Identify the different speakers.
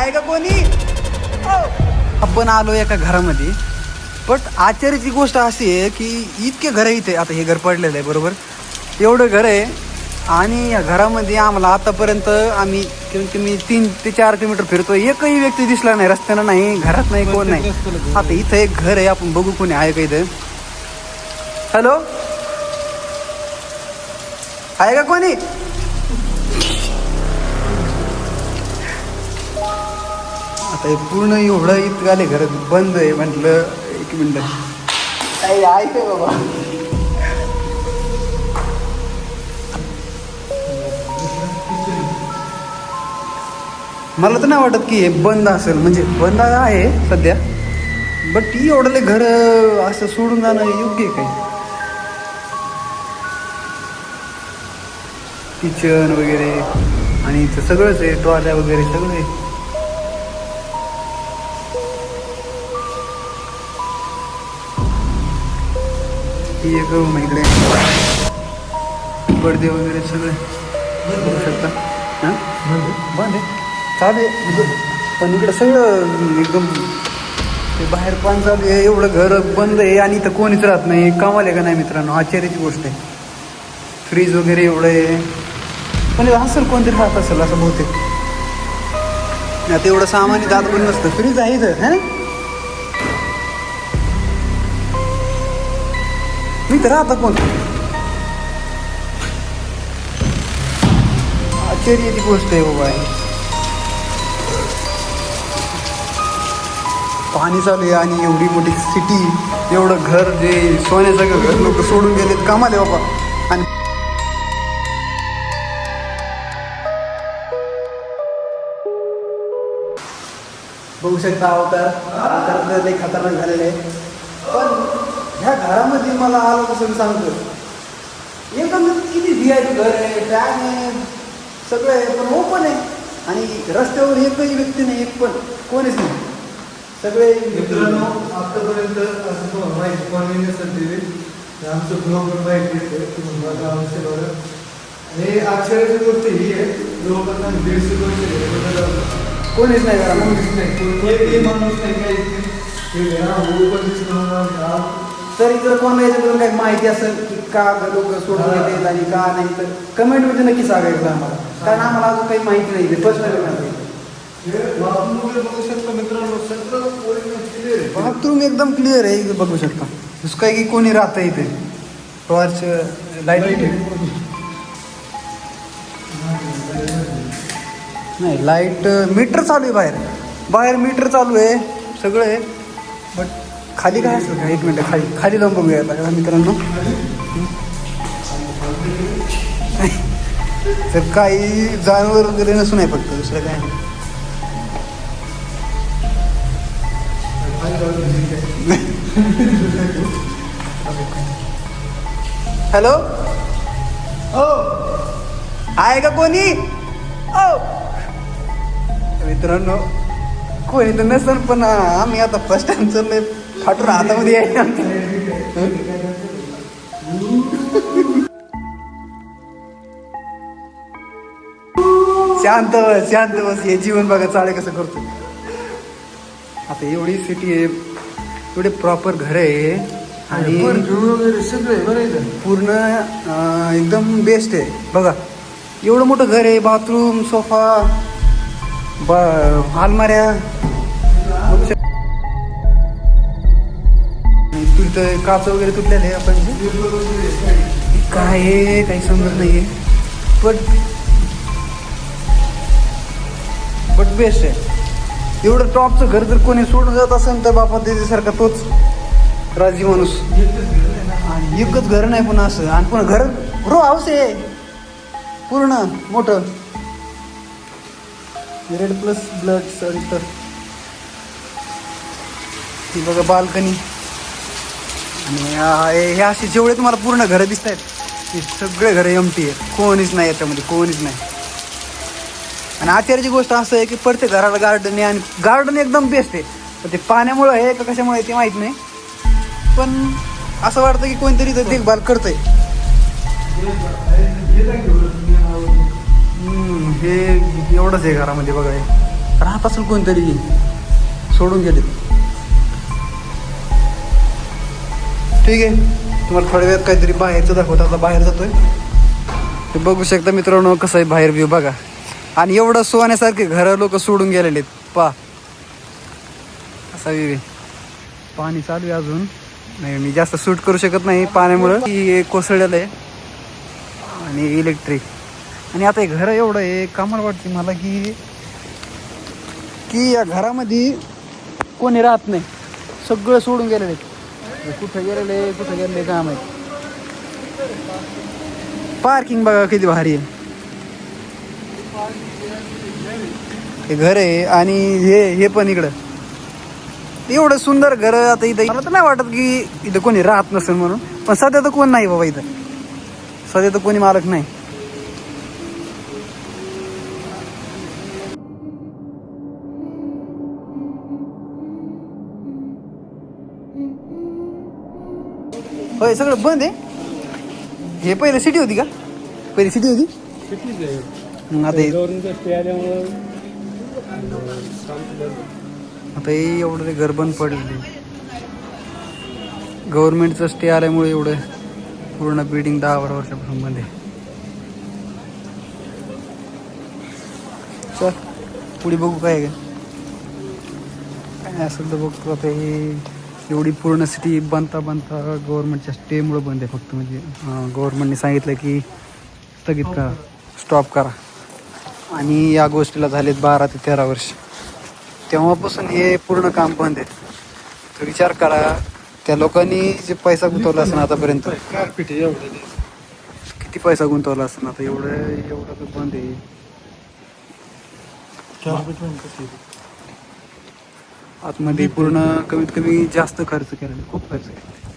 Speaker 1: आहे का कोणी? आपण आलो एका घरामध्ये. बट आश्चर्याची गोष्ट अशी आहे की इतके घर इथे, आता हे घर पडलेलं आहे बरोबर, एवढं घर आहे आणि या घरामध्ये आम्हाला आतापर्यंत आम्ही कमी 3 ते 4 किलोमीटर फिरतो, एकही व्यक्ती दिसला नाही, रस्त्यानं नाही, घरात नाही, कोण नाही. आता इथं एक घर आहे, आपण बघू कोणी आहे का इथं. हॅलो, आहे का कोणी? आता हे पूर्ण एवढं इथं आले घर बंद आहे. म्हटलं एक मिनिट, काही आहे का बाबा? मला तर नाही वाटत की हे बंद असेल, म्हणजे बंद आहे सध्या, बट ती एवढले घर असं सोडून जाणं योग्य आहे काय? किचन वगैरे आणि इथं सगळंच आहे, ट्रॉल्या वगैरे सगळं आहे. ही एक रूम आहे, इकडे पडदे वगैरे सगळे बघू शकता. हां बंद आहे, चालू आहे म्हणजे, पण इकडं सगळं एकदम ते बाहेर पाणी चालू आहे, एवढं घर बंद आहे आणि इथं कोणीच राहत नाही. कमाल आहे का नाही मित्रांनो? आश्चर्याची गोष्ट आहे. फ्रीज वगैरे एवढं आहे, पण असेल कोणतरी राहत असेल असं बहुतेक. आता एवढं सामान्य जात पण नसतं. फ्रीज आहे इथं, है ना? मी तर राहता कोण? आश्चर्याची गोष्ट आहे बाबा. पाणी चालू आहे आणि एवढी मोठी सिटी, एवढं घर, जे सोन्याचं घर लोक सोडून गेलेत. कमाल आहे बाबा. आणि बघू शकता अवतार लई खतरनाक झालेले आहे. पण ह्या घरामध्ये मला आलं कसं मी सांगतो, एकदम किती VIP घर आहे, फॅन आहे, सगळं आहे, पण ओपन आहे आणि रस्त्यावर एकही व्यक्ती नाही, एक पण कोणीच नाही. सगळे
Speaker 2: मित्रांनो, आतापर्यंत असं तुम्हाला माहिती कॉन्व्हिनियन्स दिली, आमचं ब्लॉग पण माहिती येते तुम्हाला आवश्यक बरं. आणि आश्चर्याची गोष्ट ही आहे, जवळपास 150 वर्ष
Speaker 1: कोणीच नाही घरा.
Speaker 2: कोणीच नाही, एकही माणूस नाही, काहीच नाही. ओपन दिसतं.
Speaker 1: तरी जर कोणाला याच्याबद्दल काही माहिती असेल की का लोक सोडून गेलेत आणि का नाही, तर कमेंटमध्ये नक्की सांगायचं आम्हाला, कारण आम्हाला अजून काही माहिती नाही. पर्सनली
Speaker 2: बघू शकता मित्रांनो, सगळं क्लिअर आहे.
Speaker 1: बाथरूम एकदम क्लिअर आहे, इथे बघू शकता. दुसरं काही की कोणी राहतं इथे. टॉर्च लाईट नाही, लाईट मीटर चालू आहे, बाहेर मीटर चालू आहे, सगळं आहे. बट खाली काय असतं का? एक मिनटं, खाली जाऊन बघूया आता मित्रांनो. तर काही जानवर वगैरे नसून आहे, फक्त दुसरं काय नाही. हॅलो, ओ आहे का कोणी? ओ मित्रांनो, कोणी तर नसेल, पण आम्ही आता फर्स्ट टाइम चाललोय, फाटून हातामध्ये आहे. शांत बस. हे जीवन बघा चाळे कसं करतो. आता एवढी सिटी आहे, एवढे प्रॉपर घर आहे आणि पूर्ण एकदम बेस्ट आहे. बघा एवढं मोठं घर आहे, बाथरूम, सोफा, अलमाऱ्या, तुटतं काच वगैरे तुटलेले आहे. आपण काय आहे काही समजत नाही आहे, बट बेस्ट आहे. एवढं टॉपचं घर जर कोणी सोडून जात असेल तर बापा त्याच्यासारखा तोच राजी माणूस. आणि एकच घर नाही पण असं, आणि पण घर रो हाऊस आहे पूर्ण मोठं. Red plus blood centre. ही बघा बाल्कनी. आणि हे असे जेवढे तुम्हाला पूर्ण घरं दिसत आहेत, हे सगळे घरं एमटी आहेत, कोणीच नाही याच्यामध्ये, कोणीच नाही. आणि आश्चर्याची गोष्ट असं आहे की प्रत्येक घराला गार्डन आहे, आणि गार्डन एकदम बेस्ट आहे. पण ते पाण्यामुळं आहे का कशामुळे ते माहीत नाही, पण असं वाटतं की कोणतरी इथं देखभाल करतंय. हे एवढंच आहे घरामध्ये बघा. राहत असेल कोणतरी, सोडून गेले. ठीक आहे, तुम्हाला थोड्या वेळात काहीतरी बाहेरचं दाखवतो. आता बाहेर जातोय. ते बघू शकता मित्रांनो कसं आहे बाहेर व्ह्यू बघा. आणि एवढं सोन्यासारखे घरं लोक सोडून गेलेले आहेत. पा असा व्ह्यू आहे. पाणी चालू आहे अजून. नाही मी जास्त शूट करू शकत नाही पाण्यामुळं, की कोसळलेलं आहे आणि इलेक्ट्रिक. आणि आता हे घर एवढं आहे, कामाला वाटते मला की या घरामध्ये कोणी राहत नाही, सगळं सोडून गेलेले आहेत. कुठं गेलेले काम आहे. पार्किंग बघा किती भारी आहे. हे घर आहे आणि हे पण इकडं एवढं सुंदर घर. आता इथं मला तर नाही वाटत की इथं कोणी राहत नसेल म्हणून, पण सध्या तर कोण नाही बाबा इथं. सध्या तर कोणी मालक नाही. होय सगळं बंद आहे. हे पहिले सिटी होती का? पहिली सिटी होती. आता हे एवढं ते घर बंद पडलेलं. गव्हर्नमेंटचं स्टे आल्यामुळे एवढं पूर्ण बिल्डिंग 10-12 वर्षापासून बंद आहे. चल पुढे बघू काय असेल तर बघतो. आता हे एवढी पूर्ण सिटी बनता गव्हर्नमेंटच्या स्टेमुळे बंद आहे फक्त. म्हणजे गव्हर्नमेंटने सांगितलं की स्थगित करा, स्टॉप करा. आणि या गोष्टीला झालेत 12 ते 13 वर्ष. तेव्हापासून हे पूर्ण काम बंद आहे. तर विचार करा त्या लोकांनी जे पैसा गुंतवला असेल आतापर्यंत, किती पैसा गुंतवला असेल. आता एवढं तर बंद आहे. आतमध्ये पूर्ण कमीत कमी जास्त खर्च केला, खूप खर्च केला.